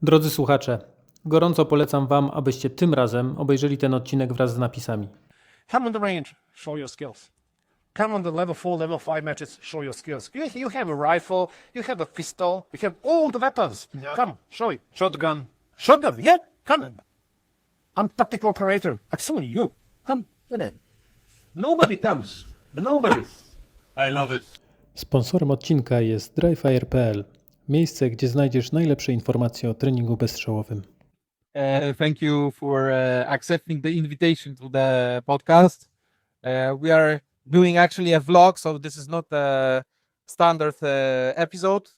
Drodzy słuchacze, gorąco polecam Wam, abyście tym razem obejrzeli ten odcinek wraz z napisami. Come on the range, show your skills. Come on the level 4, level 5 matches, show your skills. You have a rifle, you have a pistol, you have all the weapons. Yeah. Come, show it. Shotgun. Shotgun, yeah, come. I'm tactical operator. I'm telling you. Come, get it. Nobody comes. Nobody. I love it. Sponsorem odcinka jest dryfire.pl, miejsce, gdzie znajdziesz najlepsze informacje o treningu bezstrzałowym. Thank you for accepting the invitation to the podcast. We are doing actually a vlog, so this is not a standard episode.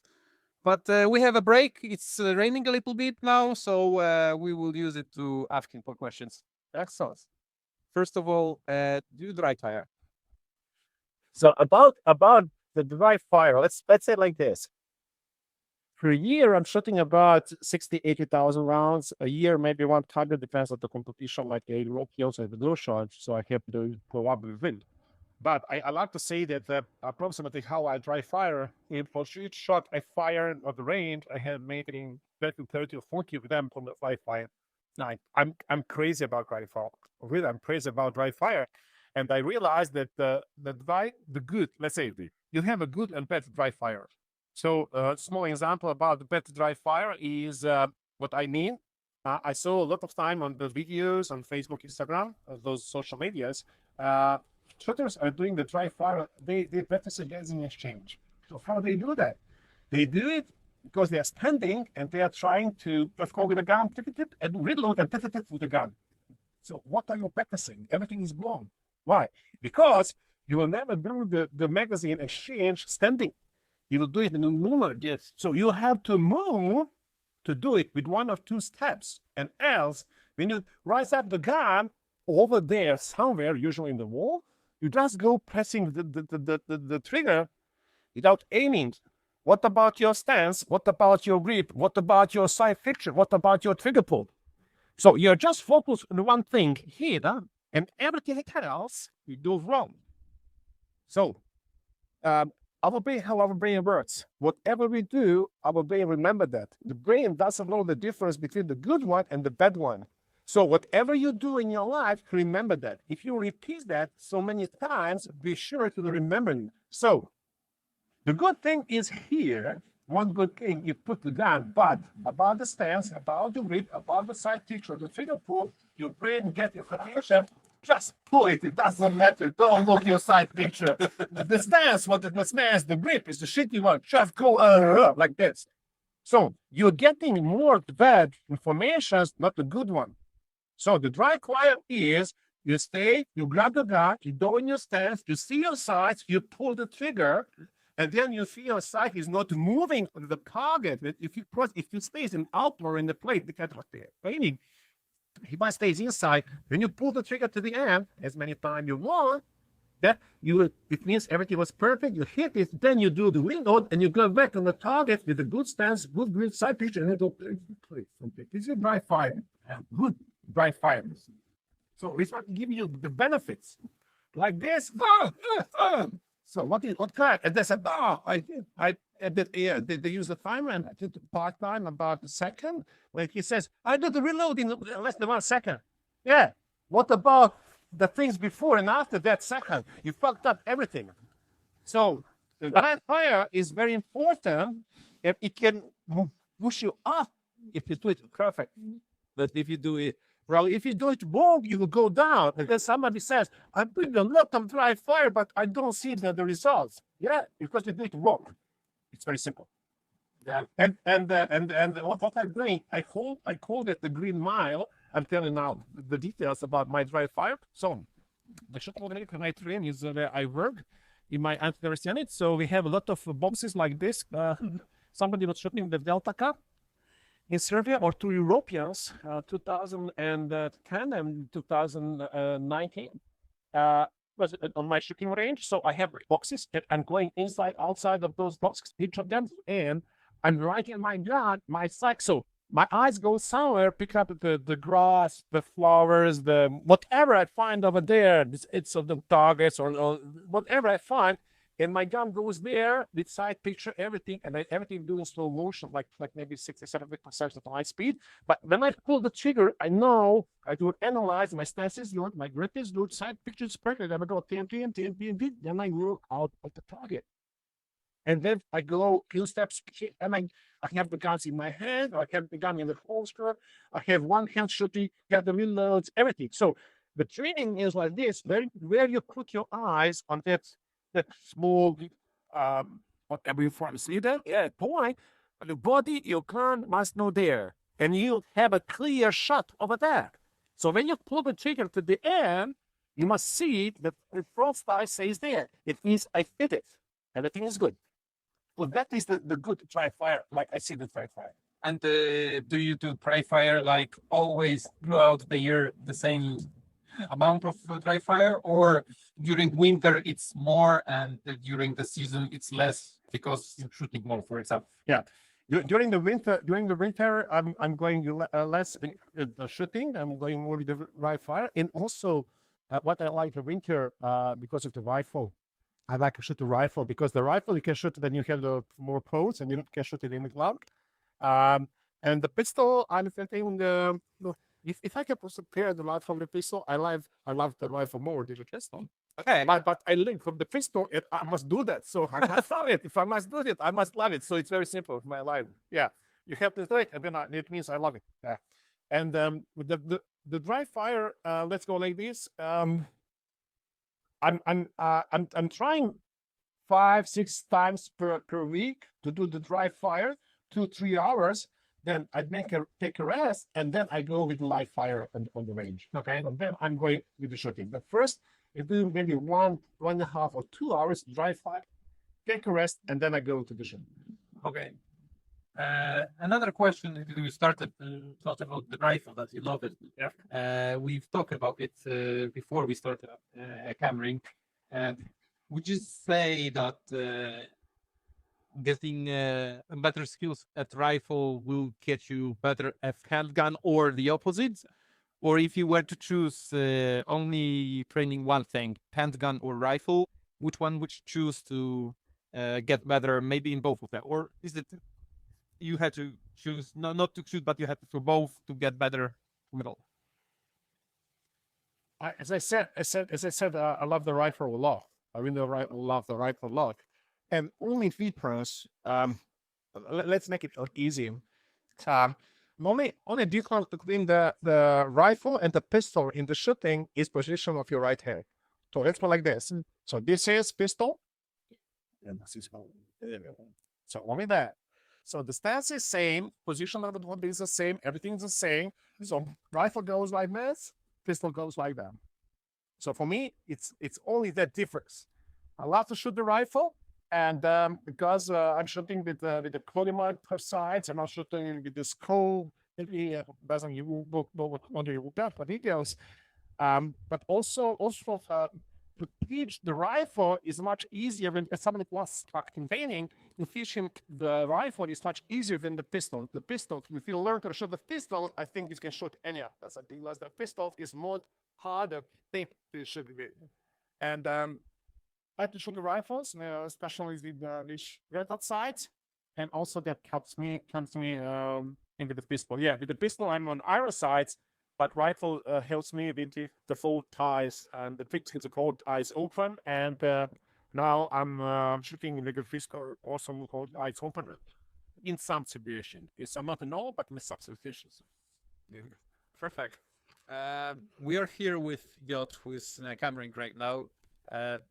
But we have a break. It's raining a little bit now, so we will use it to ask more questions. Excellent. First of all, do you dry fire? So about the dry fire, let's say it like this. Per year, I'm shooting about 60, 80,000 rounds. A year, maybe 100, depends on the competition, like a Europeans and the blue shot. So I have to probably win. But I like to say that approximately how I dry fire, if for each shot I fire on the range, I have maybe 20, 30 or 40 of them from the dry fire. Now, I'm crazy about dry fire. Really, I'm crazy about dry fire. And I realized that the good, let's say, you have a good and bad dry fire. So a small example about the bad dry fire is what I mean. I saw a lot of time on the videos on Facebook, Instagram, those social medias. Shooters are doing the dry fire. They practice against in exchange. So how they do that? They do it because they are standing and they are trying to just go with the gun, and reload and with the gun. So what are you practicing? Everything is wrong. Why? Because you will never do the magazine exchange standing. You will do it in a movement. Yes. So you have to move to do it with one of two steps. And else, when you rise up the gun over there somewhere, usually in the wall, you just go pressing the trigger without aiming. What about your stance? What about your grip? What about your sight picture? What about your trigger pull? So you're just focused on one thing here, and everything else you do wrong. So our brain, how our brain works. Whatever we do, our brain remember that. The brain doesn't know the difference between the good one and the bad one. So whatever you do in your life, remember that. If you repeat that so many times, be sure to remember it. So the good thing is here, one good thing, you put the gun, but about the stance, about the grip, about the side picture, the trigger pull, your brain get information, just pull it. It doesn't matter. Don't look your side picture. The stance, the grip is the shitty one. Just go like this. So you're getting more bad information, not the good one. So the dry quiet is you stay, you grab the gun, you go in your stance, you see your sights, you pull the trigger, and then you see your sight is not moving on the target. If you stay in outward in the plate, look at what they're aiming. He might stay inside. When you pull the trigger to the end, as many times you want, it means everything was perfect. You hit it, then you do the reload, and you go back on the target with a good stance, good grip, side picture, and then go play. This is dry fire. Good dry fire. So it's not giving you the benefits like this. So what kind? And they said, I did. Yeah, they use the timer, and I did the part time about a second. Like he says, I did the reload in less than 1 second. Yeah. What about the things before and after that second? You fucked up everything. So the dry fire is very important. If it can push you up if you do it perfect. But if you do it well, if you do it wrong, you will go down. And then somebody says, I'm putting a lot of dry fire, but I don't see the results. Yeah, because you did it wrong. It's very simple. Yeah. And what I'm doing, I called it the Green Mile. I'm telling now the details about my dry fire. So the shot coordinator I train is where I work in my anti-terrorist unit. So we have a lot of boxes like this. Somebody was shooting the Delta Cup in Serbia, or two Europeans, 2010 and 2019, was on my shooting range. So I have boxes, and I'm going inside, outside of those boxes, each of them, and I'm writing my gun, my sight. So my eyes go somewhere, pick up the grass, the flowers, the whatever I find over there. It's of the targets or whatever I find. And my gun goes there with side picture, everything, and then everything doing slow motion, like maybe 60, 70% at high speed. But when I pull the trigger, I know I do analyze, my stance is good, my grip is good, side picture is perfect. Then I go TNT, then I roll out of the target. And then I go few steps, and I have the guns in my hand, I have the gun in the holster, I have one hand shooting, got the reloads, everything. So the training is like this, where you put your eyes on that small whatever you form. See that? Yeah, point. But the body, your gun must know there. And you have a clear shot over there. So when you pull the trigger to the end, you must see that the front sight says there. It means I fit it. And the thing is good. Well, that is the good dry fire, like I see the dry fire. And do you do dry fire like always throughout the year the same amount of dry fire, or during winter it's more and during the season it's less because you're shooting more, for example? Yeah. During the winter, I'm going less shooting. I'm going more with the dry fire, and also what I like the winter because of the rifle. I like to shoot the rifle because the rifle you can shoot, then you have the more pros, and you can shoot it in the cloud. And the pistol, I'm thinking if I can compare the rifle from the pistol, I love the rifle more than the pistol. Okay. But I learned from the pistol, I must do that. So I must love it. If I must do it, I must love it. So it's very simple. My life. Yeah, you have to do it, and then it means I love it. Yeah. And with the dry fire, let's go like this. I'm trying 5-6 times per week to do the dry fire, 2-3 hours. Then I take a rest, and then I go with live fire on the range. Okay, and then I'm going with the shooting. But first, I do maybe 1.5 or 2 hours dry fire, take a rest, and then I go to the shooting. Okay. Another question. We started talk about the rifle that you love it. Yeah. We've talked about it before we started cammering. And would you say that getting better skills at rifle will get you better at handgun, or the opposite? Or if you were to choose only training one thing, handgun or rifle, which one would you choose to get better, maybe in both of them? Or is it you had to choose, not to choose, but you had to do both to get better middle? As I said, I love the rifle a lot. I really love the rifle a lot. And only difference, let's make it easy. Only difference between the rifle and the pistol in the shooting is position of your right hand. So let's put like this. So this is pistol. And this is so only that. So the stance is same, position of the body is the same, everything's the same. So rifle goes like this, pistol goes like that. So for me, it's only that difference. I love to shoot the rifle, and because I'm shooting with the Clodimar sights, and I'm shooting with the scope, maybe based on you what you look at for details. But also to teach the rifle is much easier when somebody was campaigning. To teach him the rifle is much easier than the pistol. The pistol, if you learn to shoot the pistol, I think you can shoot any of that. I think the pistol is more harder thing to shoot with. And I like to shoot the rifles, especially with these red dot sights, and also that helps me into the pistol. Yeah, with the pistol I'm on iron sights, but rifle helps me with the full ties, and the trick is called eyes open. And now I'm shooting with the pistol, also called eyes open, in some situation. It's not in all, but in some situations. Yeah. Perfect. We are here with Piotr, who is cammering right now.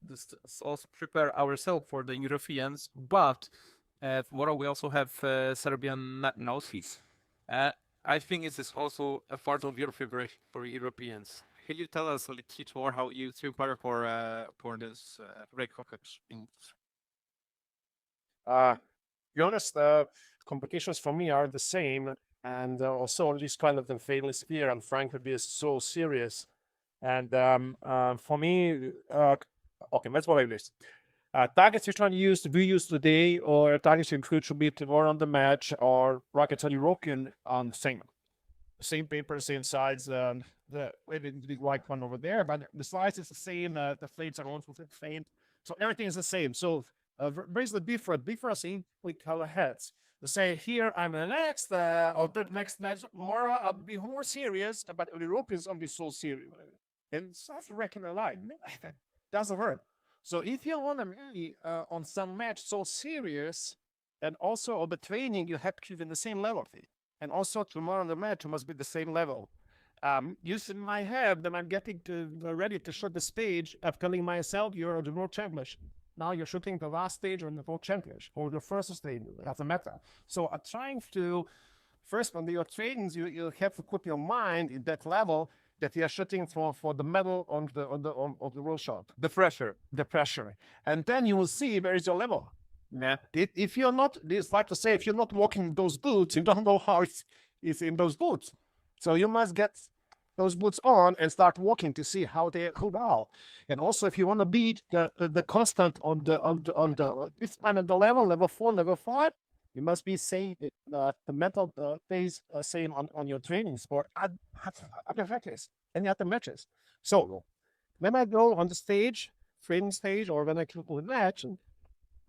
This is also prepare ourselves for the Europeans, but tomorrow we also have Serbian nationals. I think it is also a part of your favorite for Europeans. Can you tell us a little bit more how you prepare for this red cockage? Be honest, competitions for me are the same, and also this kind of the famous sphere and Frankfurt is so serious. And for me, okay, let's go like this. Targets you're trying to use today, or targets you include should be tomorrow on the match, or rockets on European on the same paper, same sides. The white one over there, but the size is the same. The flames are also the same. So everything is the same. So where's the difference in we color heads? To say here I'm relaxed, or the next match more I'll be more serious, but the Europeans will be so serious. And South American alike, that doesn't work. So if you want to be on some match so serious, and also on the training you have to keep in the same level. And also tomorrow on the match must be the same level. Using my head, then I'm getting to ready to shoot the stage of telling myself you're the world championship. Now you're shooting the last stage or the world championship or the first stage. That's a matter. So I'm trying to first when your trainings, you have to put your mind in that level that you are shooting for the medal on the world shot. The pressure. The pressure, and then you will see where is your level. Yeah. If you're not, it's like to say, if you're not walking in those boots, you don't know how it's in those boots. So you must get those boots on and start walking to see how they hold out. And also, if you want to beat the constant on the this time at the level 4, level 5, you must be saying the mental phase saying on your trainings or other practice, any other matches. So when I go on the stage, training stage, or when I go to the match,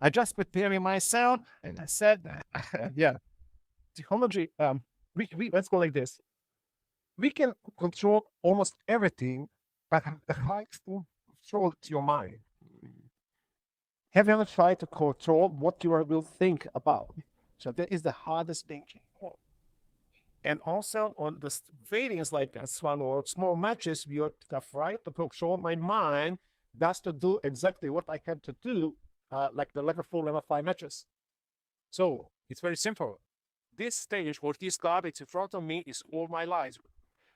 I just preparing myself, and I said, yeah, technology. We let's go like this. We can control almost everything, but the hardest to control is your mind. Have you ever tried to control what you will think about? So that is the hardest thing. And also on the trainings like this one or small matches, you have right to control my mind. That's to do exactly what I had to do, like the level 4, level 5 matches. So it's very simple. This stage or this garbage in front of me is all my life.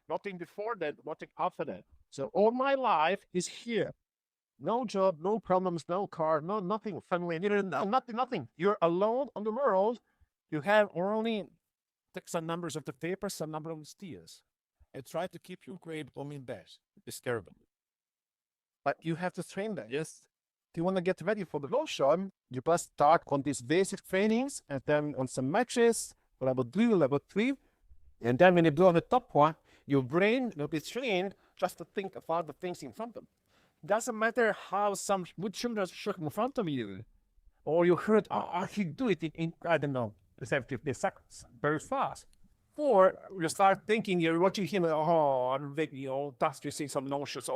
Nothing before that, nothing after that. So all my life is here. No job, no problems, no car, no nothing, family, no, nothing. You're alone on the world. You have only take some numbers of the paper, some number of steers, and try to keep your grade home in bed. It's terrible. But you have to train that. Yes. If you want to get ready for the low shot, you must start on these basic trainings and then on some matches, level 2, level 3. And then when you do on the top one, your brain will be trained just to think about the things in front of them. Doesn't matter how some good children shoot in front of you, or you heard, I can do it in I don't know, 70 seconds, very fast. Or you start thinking, you're watching him, I'm maybe dust, you see some notions,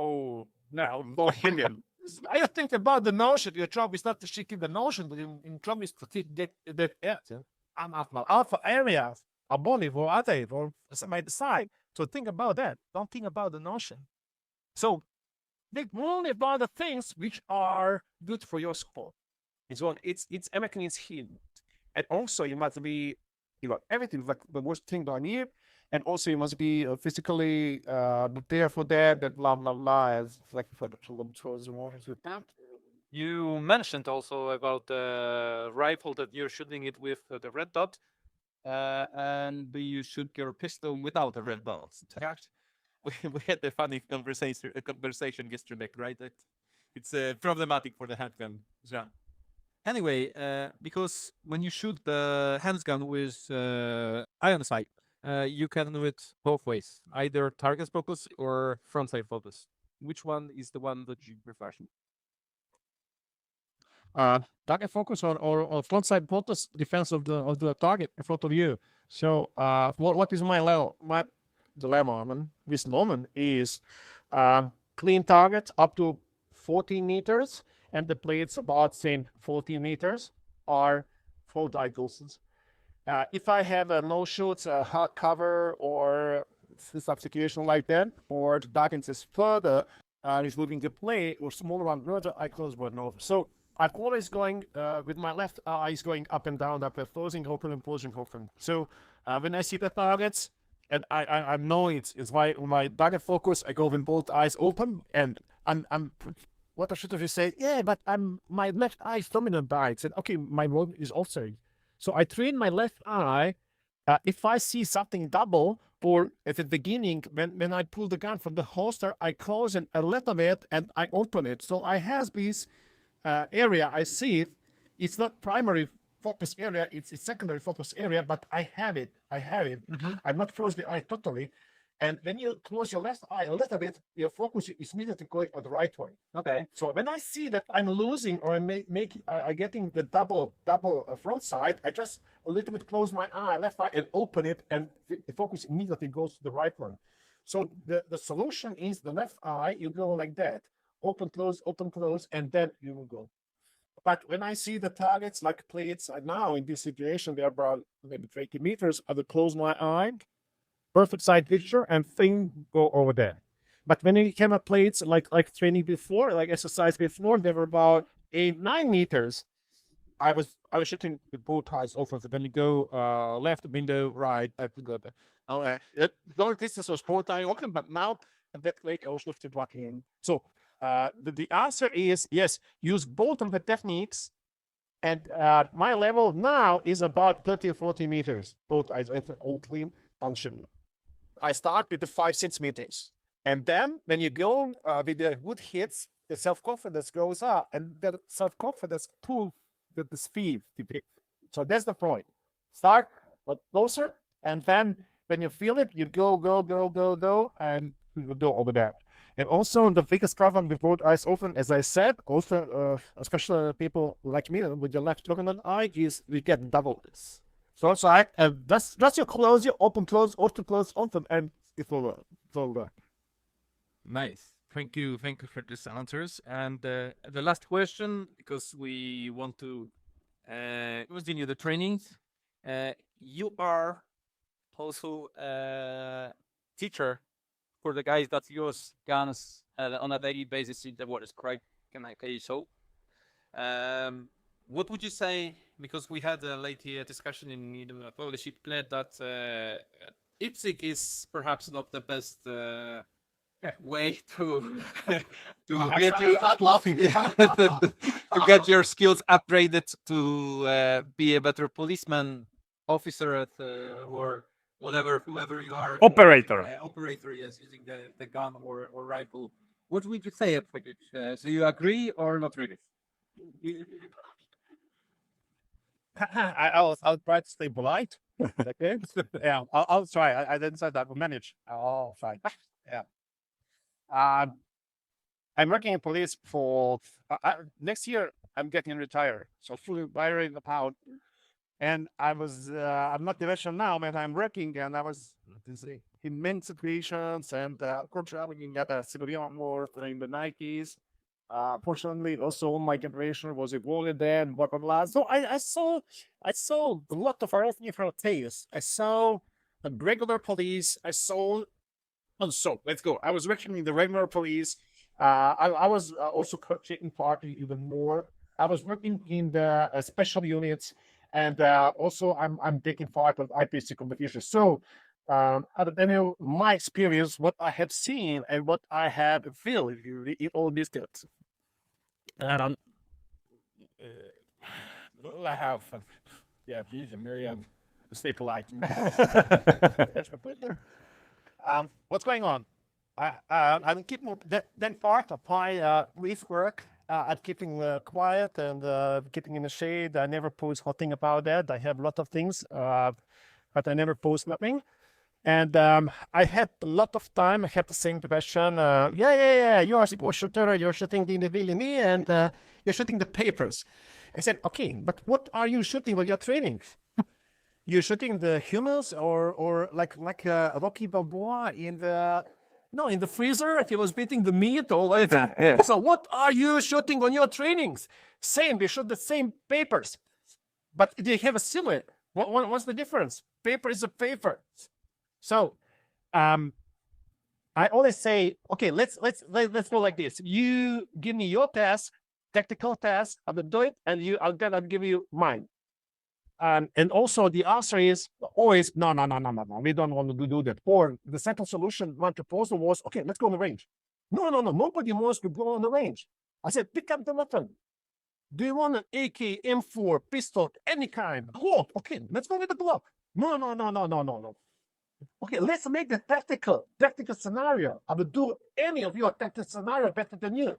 now, Bohemian. I think about the notion, your job is not to shaking the notion, but in job is to take that alpha areas, a body or other, or somebody side. So think about that. Don't think about the notion. So think only about the things which are good for your sport. It's everything is hidden. And also you must be, everything like the worst thing down here. And also you must be physically there for that blah, blah, blah, as like for the You mentioned also about the rifle that you're shooting it with the red dot, and you shoot your pistol without a red dot. We had a funny conversation yesterday, right? It's problematic for the handgun. Yeah. Anyway, because when you shoot the handgun with iron sight, you can do it both ways, either target focus or front sight focus. Which one is the one that you prefer? Target focus or front side focus defense of the target in front of you. So what is my level? My dilemma with Norman is clean target up to 14 meters and the plates about same 14 meters are full diagnosis. If I have a no shoots, a hard cover or some situation like that, or the darkness is further, is moving the play or smaller one further, I close one over. So I'm always going with my left eye going up and down, closing, open, and closing, open. So when I see the targets, and I know it's my target focus, I go with both eyes open, and I'm what I should have said, yeah, but my left eye is dominant by it. Said, okay, my road is also. So I train my left eye. If I see something double, or at the beginning, when I pull the gun from the holster, I close it a little bit and I open it. So I have this area, I see it. It's not primary focus area, it's a secondary focus area, but I have it. Mm-hmm. I'm not close the eye totally. And when you close your left eye a little bit, your focus is immediately going on the right way. Okay. So when I see that I'm losing or I'm getting the double front side, I just a little bit close my eye, left eye, and open it, and the focus immediately goes to the right one. So the solution is the left eye, you go like that, open, close, and then you will go. But when I see the targets like plates, now in this situation, they're about maybe 20 meters, I will close my eye, perfect side picture, and thing go over there. But when it came at plates like training before, like exercise before, they were about 8-9 meters. I was shooting with both eyes open. So when you go left window, right, I could go there. Okay. Long distance was both eye open, but now that lake I was lifted back in. So the answer is yes, use both of the techniques. And my level now is about 30 or 40 meters. Both eyes all clean function. I start with the 5-6 meters. And then when you go with the good hits, the self-confidence goes up, and the self-confidence pulls the speed. So that's the point. Start but closer, and then when you feel it, you go, and you will go over there. And also the biggest problem with both eyes open, as I said, also especially people like me with your left dominant eye, is we get double this. So it's like that's you close, you open, close, open, and it's over. Nice. Thank you for these answers. And the last question, because we want to continue the trainings. You are also a teacher for the guys that use guns on a daily basis in the water, correct? Can I so? What would you say? Because we had a late discussion in the Polish play that IPSC is perhaps not the best way to get you to get your skills upgraded to be a better policeman, officer at or whoever you are. Operator. Operator, yes, using the gun or rifle. What would you say about it? So you agree or not really? I'll try to stay polite. Okay. Yeah, I'll try. I didn't say that. We'll manage. I'll try. Yeah. I'm working in police for next year. I'm getting retired, so fully retired about. And I'm not division now, but I'm working, and I was in many situations and traveling at a civilian war in the 90s. Fortunately, also my generation was involved there and blah blah blah. So I saw a lot of different things. I saw the regular police. So let's go. I was working in the regular police. I was also taking part even more. I was working in the special units, and also I'm taking part of IPSC competitions. So I don't know my experience, what I have seen, and what I have felt in all these things. And I have, please, Miriam, stay polite. What's going on? I'm keeping that part of my brief work at keeping quiet and keeping in the shade. I never post nothing about that. I have a lot of things, but I never post nothing. And I had a lot of time. I had the same question. You are a shooter. You're shooting the individually, and you're shooting the papers. I said, okay, but what are you shooting when you're training? You're shooting the humans, or like Rocky Balboa in the freezer. If he was beating the meat or like that. Yeah. So what are you shooting on your trainings? Same. We shoot the same papers, but they have a silhouette. What's the difference? Paper is a paper. So, I always say, okay, let's go like this. You give me your task, tactical task. I will do it, and I'll give you mine. And also the answer is always no. We don't want to do that. Or the second solution one proposal was, okay, let's go on the range. No. Nobody wants to go on the range. I said, pick up the weapon. Do you want an AK, M4, pistol, any kind? Glock. Okay, let's go with the Glock. No. Okay, let's make the tactical scenario. I will do any of your tactical scenario better than you.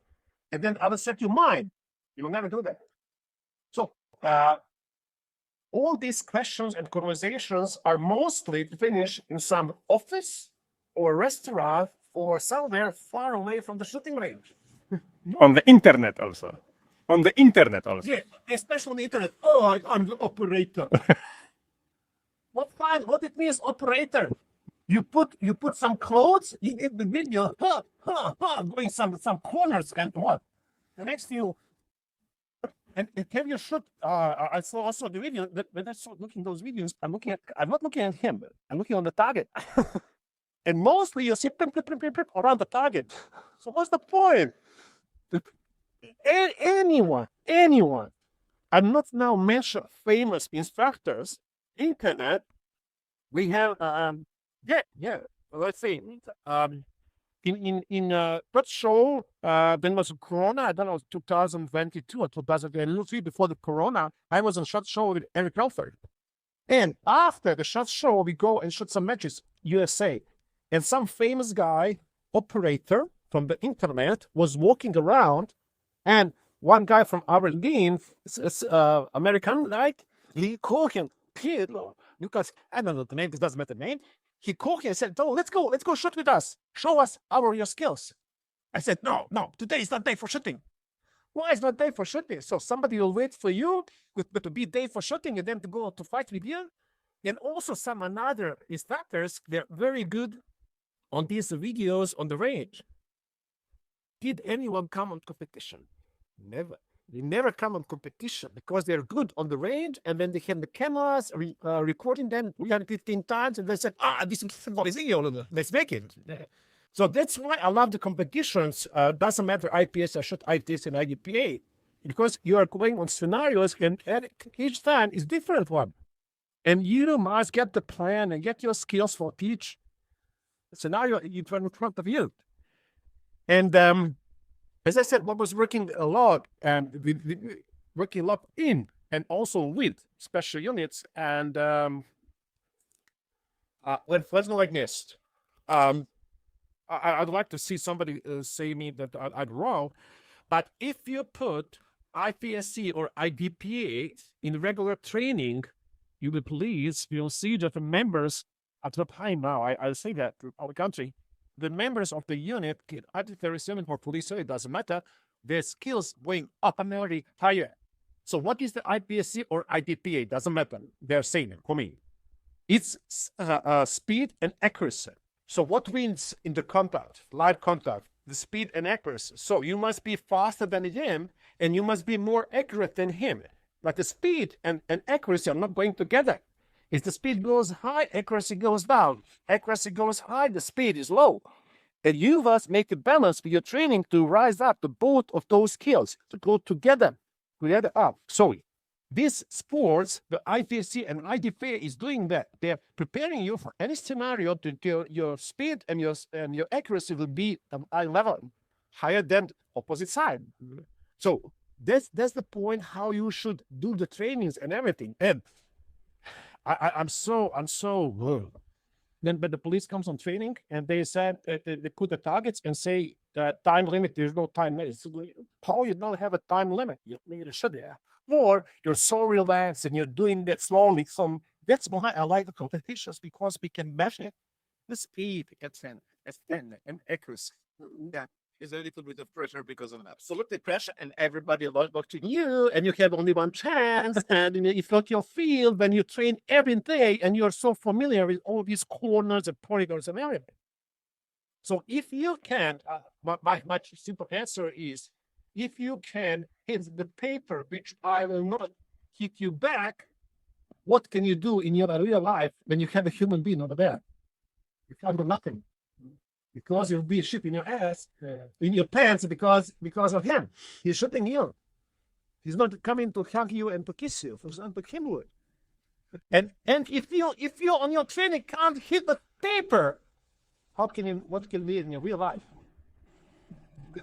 And then I will set you mine. You will never do that. So all these questions and conversations are mostly finished in some office or restaurant or somewhere far away from the shooting range. On the internet also. On the internet also. Yeah, especially on the internet. Oh, I'm the operator. What it means, operator? You put some clothes in the video, going some corners and what? The next you and have you shoot? I saw also the video. When I start looking at those videos, I'm not looking at him. I'm looking on the target, and mostly you see pip, pip, pip, pip, pip around the target. So what's the point? Anyone. I'm not now mention famous instructors. Internet. We have yeah. Let's see. In that show, then was Corona. I don't know, 2022 or 2023 before the Corona. I was on shot show with Eric Crawford, and after the shot show, we go and shoot some matches USA, and some famous guy operator from the internet was walking around, and one guy from our league, American, right? Lee Corkin, Lucas, I don't know the name. This doesn't matter the name. He called me and said, "Oh, let's go shoot with us. Show us your skills." I said, no, today is not day for shooting. Why is not day for shooting? So somebody will wait for you to be day for shooting and then to go to fight with you. And also some another instructors, they're very good on these videos on the range. Did anyone come on competition? Never. They never come on competition because they're good on the range, and then they have the cameras recording them 315 times, and they said, this is easy, let's make it. So that's why I love the competitions. Doesn't matter IPS, I shoot ITS and IDPA, because you are going on scenarios, and each time is different one. And you must get the plan and get your skills for each scenario in front of you. And as I said, what was working a lot, and working a lot in and also with special units. And let's go like this. I'd like to see somebody say me that I'm wrong, but if you put IPSC or IDPA in regular training, you'll see that the members at the time now, I'll say that to our country, the members of the unit, either there is or police, so it doesn't matter, their skills going up and already higher. So what is the IPSC or IDPA? It doesn't matter. They're saying it for me. It's speed and accuracy. So what wins in the contact, live contact? The speed and accuracy. So you must be faster than him, and you must be more accurate than him. But the speed and accuracy are not going together. If the speed goes high, accuracy goes down. Accuracy goes high, the speed is low. And you must make a balance with your training to rise up to both of those skills, to go together up. So these sports, the IPSC and IDPA is doing that. They're preparing you for any scenario to your speed and your accuracy will be at a high level, higher than opposite side. So that's the point how you should do the trainings and everything. And I'm so then but the police comes on training and they said they put the targets and say time limit, there's no time limit. So, how you don't have a time limit? You need to shoot there. Or you're so relaxed and you're doing that slowly. So that's why I like the competitions, because we can measure the speed and accuracy. Yeah. Is there a little bit of pressure because of that? Absolutely pressure, and everybody watching you, and you have only one chance, and it's not your field when you train every day and you're so familiar with all these corners and polygons and everything. So if you can, my simple answer is, if you can hit the paper, which I will not hit you back, what can you do in your real life when you have a human being over there? You can't do nothing. Because you'll be shit in your ass, in your pants, because of him. He's shooting you. He's not coming to hug you and to kiss you. For example, him would. And if you on your training can't hit the paper, what can be in your real life?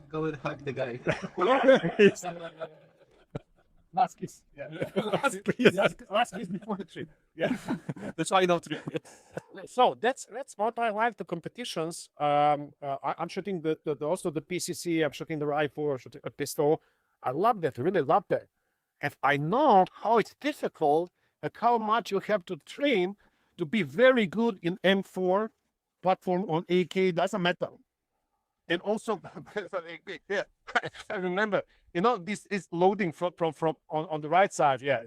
Go and hug the guy. Last kiss. Yeah. Last kiss before the trip. Yeah. That's why I don't. So that's what I like the competitions. I'm shooting also the PCC. I'm shooting the rifle, shooting a pistol. I love that. I really love that. And I know how it's difficult and how much you have to train to be very good in M4 platform on AK, doesn't matter. And also, yeah, I remember, this is loading from on the right side. Yeah.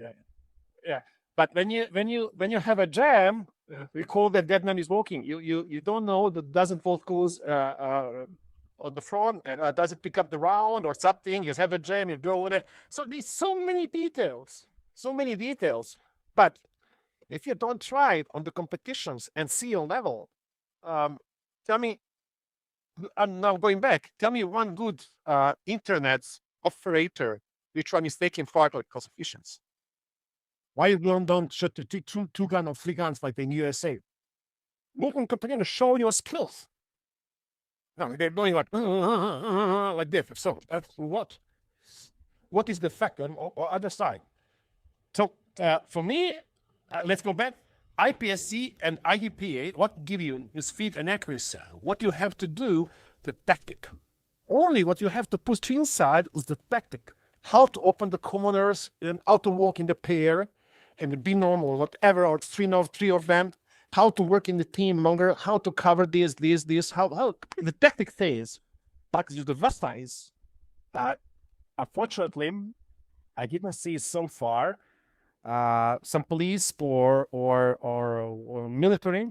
But when you have a jam, we call that dead man is walking. You don't know that doesn't volt goes on the front and does it pick up the round or something? You have a jam, you go with it. So there's so many details. But if you don't try it on the competitions and see your level, tell me. I'm now going back. Tell me one good internet operator which one is taking part of cost efficiency. Why you don't shoot two gun or 3 guns like in USA? Moving company to show your skills. No, they're doing like this. So that's what? What is the factor or other side? So for me, let's go back. IPSC and IEPA, what give you is speed and accuracy. What you have to do, the tactic. Only what you have to put inside is the tactic. How to open the corners and how to walk in the pair and be normal, whatever, or three of them. How to work in the team longer, how to cover this, how the tactic says, but the Vesta is, unfortunately, I didn't see so far some police or military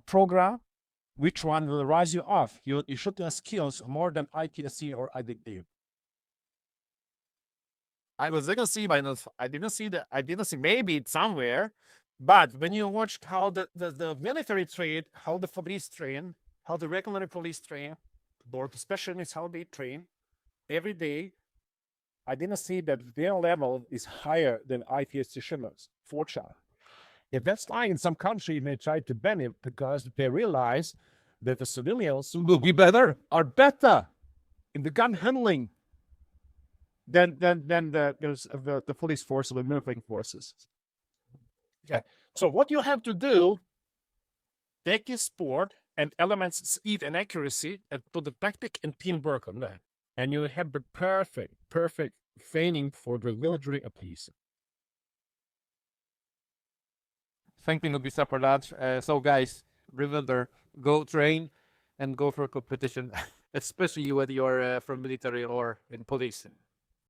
program, which one will rise you off. You should have skills more than ITSC or IDD. I was gonna see, but I didn't see. Maybe it's somewhere, but when you watch how the military train, how the police train, how the regular police train, or the specialists how they train every day, I didn't see that their level is higher than ITSC Shimmers, fortunately. If that's why in some countries they try to ban it because they realize that the civilians will be better in the gun handling than the police force or the military forces. Okay, so what you have to do, take your sport and elements, speed and accuracy, and put the tactic and teamwork on that. And you have the perfect training for the military piece. Thank you, Nubisa, for that. So, guys, remember, go train and go for competition, especially whether you're from military or in police.